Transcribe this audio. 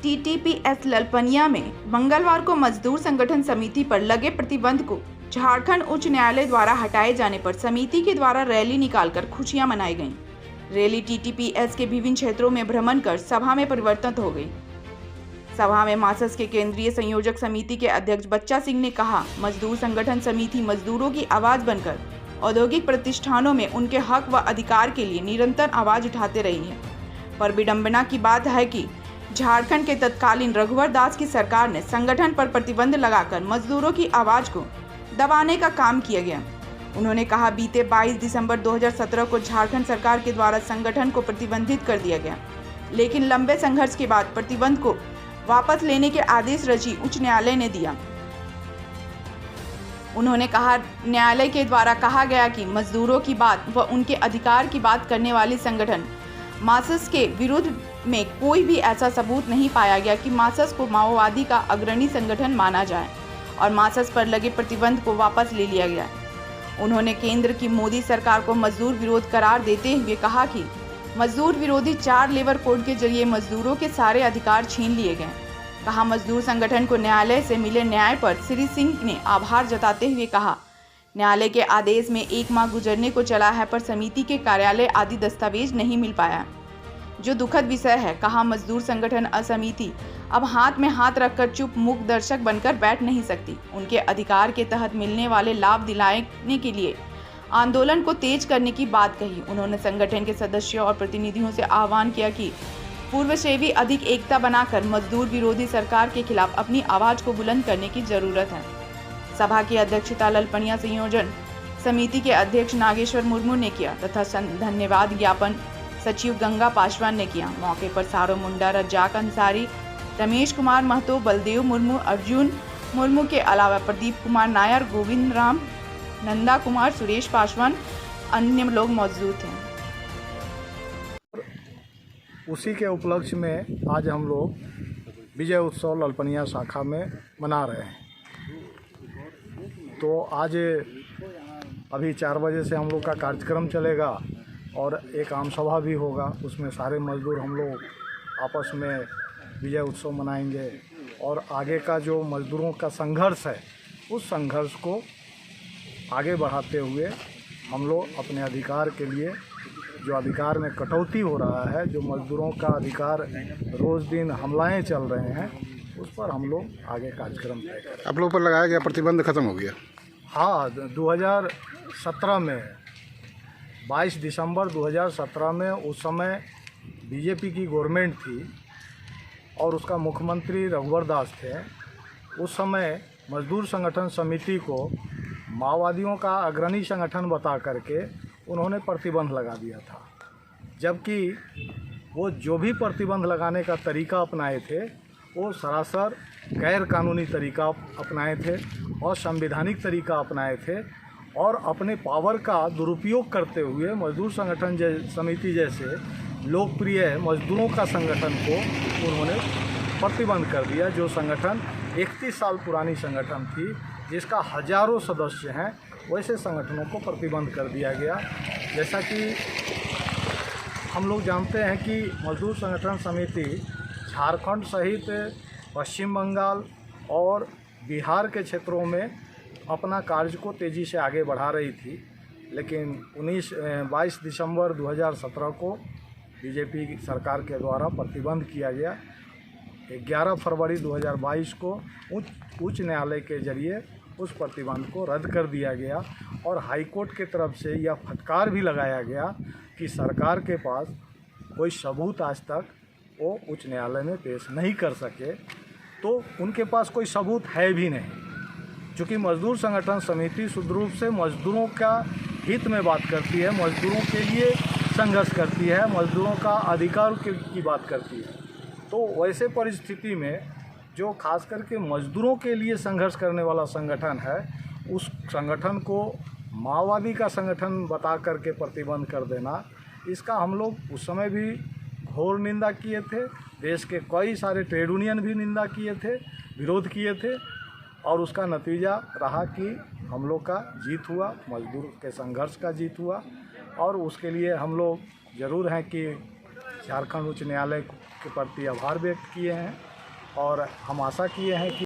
TTPS Lalpania में मंगलवार को मजदूर संगठन समिति पर लगे प्रतिबंध को झारखंड उच्च न्यायालय द्वारा हटाए जाने पर समिति के द्वारा रैली निकालकर खुशियां मनाई गईं। रैली टीटीपीएस के विभिन्न क्षेत्रों में भ्रमण कर सभा में परिवर्तित हो गई। सभा में मार्क्सवादी के केंद्रीय संयोजक समिति के अध्यक्ष बच्चा सिंह ने कहा, मजदूर संगठन समिति मजदूरों की आवाज बनकर औद्योगिक प्रतिष्ठानों में उनके हक व अधिकार के लिए निरंतर आवाज उठाते रही है। पर विडंबना की बात है कि झारखंड के तत्कालीन रघुवर दास की सरकार ने संगठन पर प्रतिबंध लगाकर मजदूरों की आवाज को दबाने का काम किया गया। उन्होंने कहा, बीते 22 दिसंबर 2017 को झारखंड सरकार के द्वारा संगठन को प्रतिबंधित कर दिया गया, लेकिन लंबे संघर्ष के बाद प्रतिबंध को वापस लेने के आदेश रजी उच्च न्यायालय ने दिया। उन्होंने कहा, न्यायालय के द्वारा कहा गया कि मजदूरों की बात व उनके अधिकार की बात करने वाली संगठन मार्क्सवादी के विरुद्ध में कोई भी ऐसा सबूत नहीं पाया गया कि मार्क्सवादी को माओवादी का अग्रणी संगठन माना जाए और मार्क्सवादी पर लगे प्रतिबंध को वापस ले लिया गया। उन्होंने केंद्र की मोदी सरकार को मजदूर विरोध करार देते हुए कहा कि मजदूर विरोधी 4 लेबर कोड के जरिए मजदूरों के सारे अधिकार छीन लिए गए। कहा, मजदूर संगठन को न्यायालय से मिले न्याय पर श्री सिंह ने आभार जताते हुए कहा, न्यायालय के आदेश में 1 माह गुजरने को चला है पर समिति के कार्यालय आदि दस्तावेज नहीं मिल पाया, जो दुखद विषय है। कहा, मजदूर संगठन समिति अब हाथ में हाथ रखकर चुप मूक दर्शक बनकर बैठ नहीं सकती। उनके अधिकार के तहत मिलने वाले लाभ दिलाने के लिए आंदोलन को तेज करने की बात कही। उन्होंने संगठन के सदस्यों और प्रतिनिधियों से आह्वान किया कि पूर्व से भी अधिक एकता बनाकर मजदूर विरोधी सरकार के खिलाफ अपनी आवाज को बुलंद करने की जरूरत है। सभा की अध्यक्षता ललपनिया संयोजन समिति के अध्यक्ष नागेश्वर मुर्मू ने किया तथा धन्यवाद ज्ञापन सचिव गंगा पासवान ने किया। मौके पर सारो मुंडा, रज्जाक अंसारी, रमेश कुमार महतो, बलदेव मुर्मू, अर्जुन मुर्मू के अलावा प्रदीप कुमार नायर, गोविंद राम, नंदा कुमार, सुरेश पासवान, अन्य लोग मौजूद थे। उसी के उपलक्ष्य में आज हम लोग विजय उत्सव ललपनिया शाखा में मना रहे हैं। तो आज अभी 4 बजे से हम लोग का कार्यक्रम चलेगा और एक आम सभा भी होगा। उसमें सारे मजदूर हम लोग आपस में विजय उत्सव मनाएंगे और आगे का जो मजदूरों का संघर्ष है उस संघर्ष को आगे बढ़ाते हुए हम लोग अपने अधिकार के लिए, जो अधिकार में कटौती हो रहा है, जो मजदूरों का अधिकार रोज़ दिन हमलाएं चल रहे हैं, उस पर हम लोग आगे कार्यक्रम तय करें। आप लोग पर लगाया गया प्रतिबंध खत्म हो गया? हाँ, 2017 में 22 दिसंबर 2017 में उस समय बीजेपी की गवर्नमेंट थी और उसका मुख्यमंत्री रघुवर दास थे। उस समय मजदूर संगठन समिति को माओवादियों का अग्रणी संगठन बता करके उन्होंने प्रतिबंध लगा दिया था, जबकि वो जो भी प्रतिबंध लगाने का तरीका अपनाए थे वो सरासर गैर कानूनी तरीका अपनाए थे और संवैधानिक तरीका अपनाए थे और अपने पावर का दुरुपयोग करते हुए मजदूर संगठन समिति जैसे लोकप्रिय मजदूरों का संगठन को उन्होंने प्रतिबंध कर दिया। जो संगठन 31 साल पुरानी संगठन थी, जिसका हजारों सदस्य हैं, वैसे संगठनों को प्रतिबंध कर दिया गया। जैसा कि हम लोग जानते हैं कि मजदूर संगठन समिति झारखंड सहित पश्चिम बंगाल और बिहार के क्षेत्रों में अपना कार्य को तेज़ी से आगे बढ़ा रही थी, लेकिन 22 दिसंबर 2017 को बीजेपी सरकार के द्वारा प्रतिबंध किया गया। 11 फरवरी 2022 को उच्च न्यायालय के जरिए उस प्रतिबंध को रद्द कर दिया गया और हाईकोर्ट की तरफ से यह फटकार भी लगाया गया कि सरकार के पास कोई सबूत आज तक वो उच्च न्यायालय में पेश नहीं कर सके, तो उनके पास कोई सबूत है भी नहीं। चूँकि मजदूर संगठन समिति शुद्ध रूप से मजदूरों का हित में बात करती है, मजदूरों के लिए संघर्ष करती है, मजदूरों का अधिकार की बात करती है, तो वैसे परिस्थिति में जो खास करके मजदूरों के लिए संघर्ष करने वाला संगठन है, उस संगठन को माओवादी का संगठन बता करके प्रतिबंध कर देना, इसका हम लोग उस समय भी घोर निंदा किए थे। देश के कई सारे ट्रेड यूनियन भी निंदा किए थे, विरोध किए थे और उसका नतीजा रहा कि हम लोग का जीत हुआ, मजदूर के संघर्ष का जीत हुआ और उसके लिए हम लोग ज़रूर हैं कि झारखंड उच्च न्यायालय के प्रति आभार व्यक्त किए हैं। और हम आशा किए हैं कि